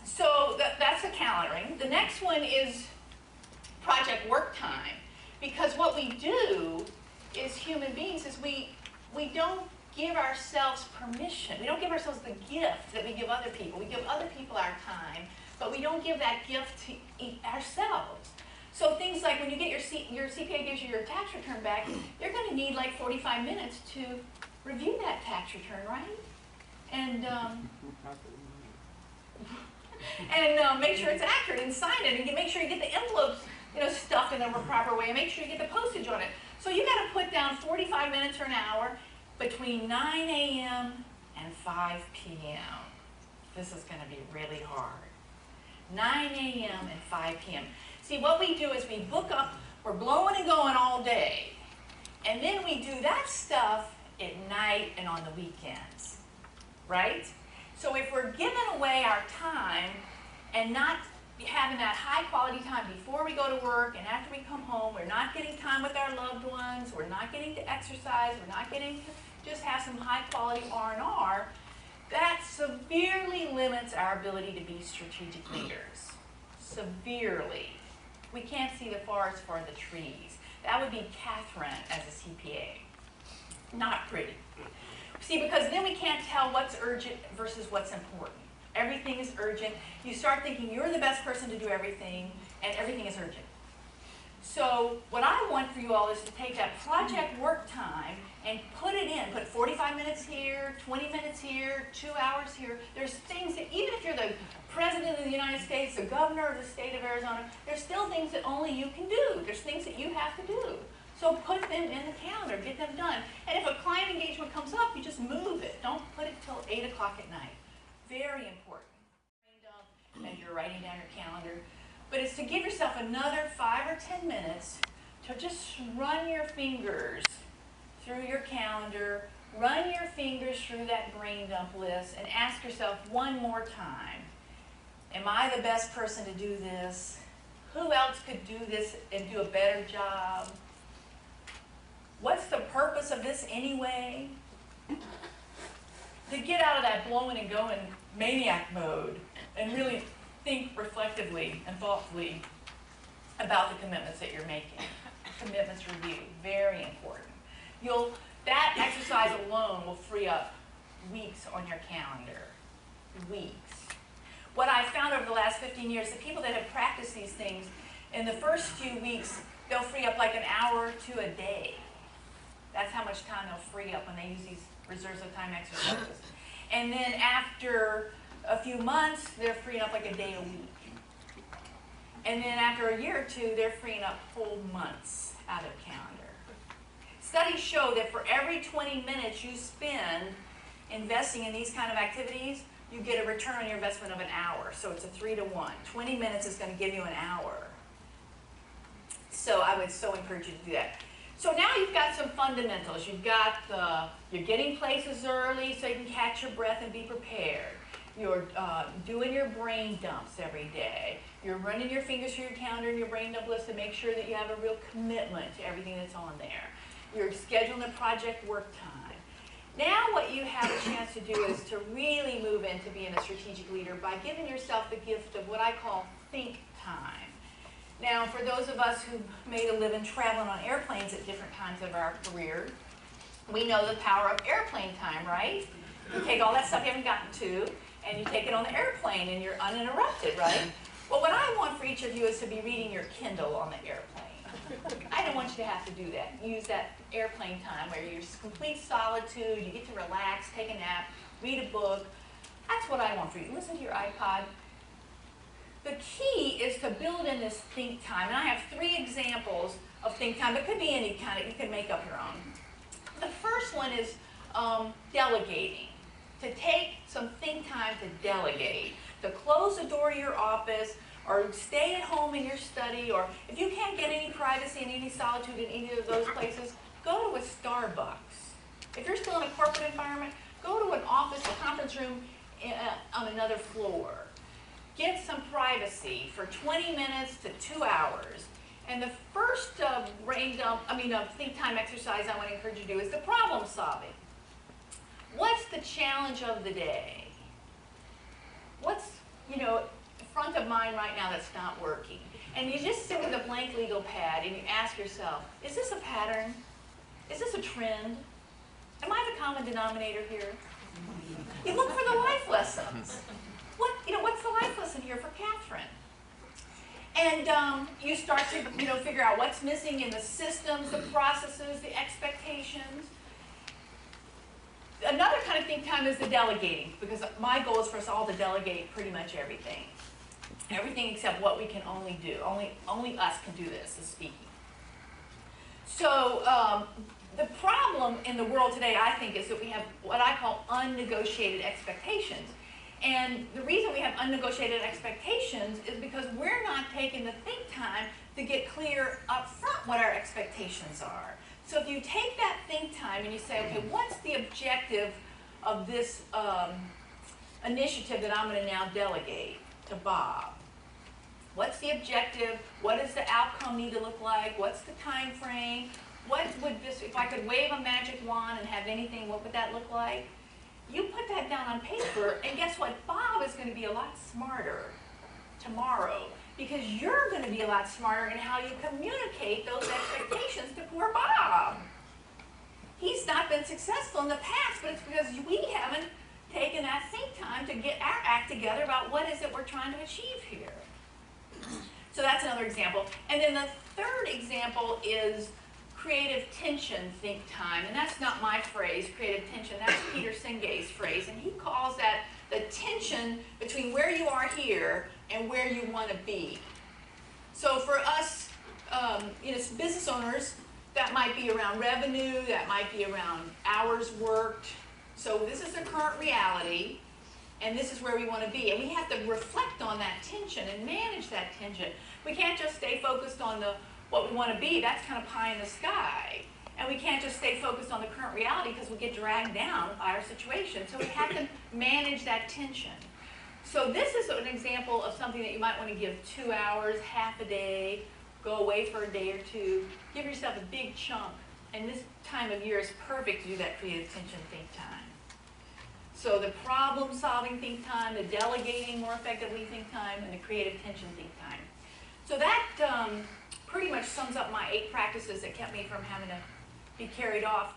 So that's the calendaring. The next one is project work time. Because what we do as human beings is we don't give ourselves permission. We don't give ourselves the gift that we give other people. We give other people our time, but we don't give that gift to ourselves. So things like when you get your CPA gives you your tax return back, you're going to need like 45 minutes to review that tax return, right? And make sure it's accurate and sign it, and make sure you get the envelopes, stuffed in the proper way, and make sure you get the postage on it. So you got to put down 45 minutes or an hour between 9 a.m. and 5 p.m. This is going to be really hard. 9 a.m. and 5 p.m. See, what we do is we book up, we're blowing and going all day, and then we do that stuff at night and on the weekends, right? So if we're giving away our time and not having that high quality time before we go to work and after we come home, we're not getting time with our loved ones, we're not getting to exercise, we're not getting to just have some high quality R&R, that severely limits our ability to be strategic leaders. Severely. We can't see the forest for the trees. That would be Katharine as a CPA. Not pretty. See, because then we can't tell what's urgent versus what's important. Everything is urgent. You start thinking you're the best person to do everything, and everything is urgent. So what I want for you all is to take that project work time and put it in. Put 45 minutes here, 20 minutes here, 2 hours here. There's things that, even if you're the President of the United States, the Governor of the state of Arizona, there's still things that only you can do. There's things that you have to do. So put them in the calendar, get them done. And if a client engagement comes up, you just move it. Don't put it till 8 o'clock at night. Very important. And you're writing down your calendar. But it's to give yourself another 5 or 10 minutes to just run your fingers through your calendar, run your fingers through that brain dump list, and ask yourself one more time, am I the best person to do this? Who else could do this and do a better job? What's the purpose of this anyway? To get out of that blowing and going maniac mode and really think reflectively and thoughtfully about the commitments that you're making. Commitments review, very important. That exercise alone will free up weeks on your calendar. Weeks. What I've found over the last 15 years, the people that have practiced these things, in the first few weeks, they'll free up like an hour or two a day. That's how much time they'll free up when they use these reserves of time exercises. And then after a few months, they're freeing up like a day a week. And then after a year or two, they're freeing up whole months out of calendar. Studies show that for every 20 minutes you spend investing in these kind of activities, you get a return on your investment of an hour. So it's a 3 to 1. 20 minutes is going to give you an hour. So I would so encourage you to do that. So now you've got some fundamentals. You've got you're getting places early so you can catch your breath and be prepared. You're doing your brain dumps every day. You're running your fingers through your calendar and your brain dump list to make sure that you have a real commitment to everything that's on there. You're scheduling a project work time. Now what you have a chance to do is to really move into being a strategic leader by giving yourself the gift of what I call think time. Now, for those of us who made a living traveling on airplanes at different times of our career, we know the power of airplane time, right? You take all that stuff you haven't gotten to, and you take it on the airplane, and you're uninterrupted, right? Well, what I want for each of you is to be reading your Kindle on the airplane. I don't want you to have to do that. Use that airplane time where you're complete solitude, you get to relax, take a nap, read a book. That's what I want for you. Listen to your iPod. The key is to build in this think time. And I have 3 examples of think time. It could be any kind of, you can make up your own. The first one is delegating. To take some think time to delegate. To close the door to your office, or stay at home in your study, or if you can't get any privacy and any solitude in any of those places, go to a Starbucks. If you're still in a corporate environment, go to an office, a conference room on another floor. Get some privacy for 20 minutes to 2 hours. And the first think time exercise I want to encourage you to do is the problem solving. What's the challenge of the day? What's mind right now that's not working. And you just sit with a blank legal pad and you ask yourself, is this a pattern? Is this a trend? Am I the common denominator here? You look for the life lessons. What's the life lesson here for Katharine? And you start to figure out what's missing in the systems, the processes, the expectations. Another kind of think time is the delegating, because my goal is for us all to delegate pretty much everything. Everything except what we can only do. Only us can do this, the speaking. So the problem in the world today, I think, is that we have what I call unnegotiated expectations. And the reason we have unnegotiated expectations is because we're not taking the think time to get clear up front what our expectations are. So if you take that think time and you say, okay, what's the objective of this initiative that I'm going to now delegate to Bob? What's the objective? What does the outcome need to look like? What's the time frame? What would this, if I could wave a magic wand and have anything, what would that look like? You put that down on paper, and guess what? Bob is going to be a lot smarter tomorrow, because you're going to be a lot smarter in how you communicate those expectations to poor Bob. He's not been successful in the past, but it's because we haven't taken that think time to get our act together about what is it we're trying to achieve here. So that's another example. And then the third example is creative tension think time. And that's not my phrase, creative tension. That's Peter Singe's phrase. And he calls that the tension between where you are here and where you want to be. So for us, business owners, that might be around revenue, that might be around hours worked. So this is the current reality, and this is where we want to be. And we have to reflect on that tension and manage that tension. We can't just stay focused on what we want to be. That's kind of pie in the sky. And we can't just stay focused on the current reality because we get dragged down by our situation. So we have to manage that tension. So this is an example of something that you might want to give 2 hours, half a day, go away for a day or two. Give yourself a big chunk. And this time of year is perfect to do that creative tension think time. So the problem-solving think time, the delegating more effectively think time, and the creative tension think time. So that pretty much sums up my 8 practices that kept me from having to be carried off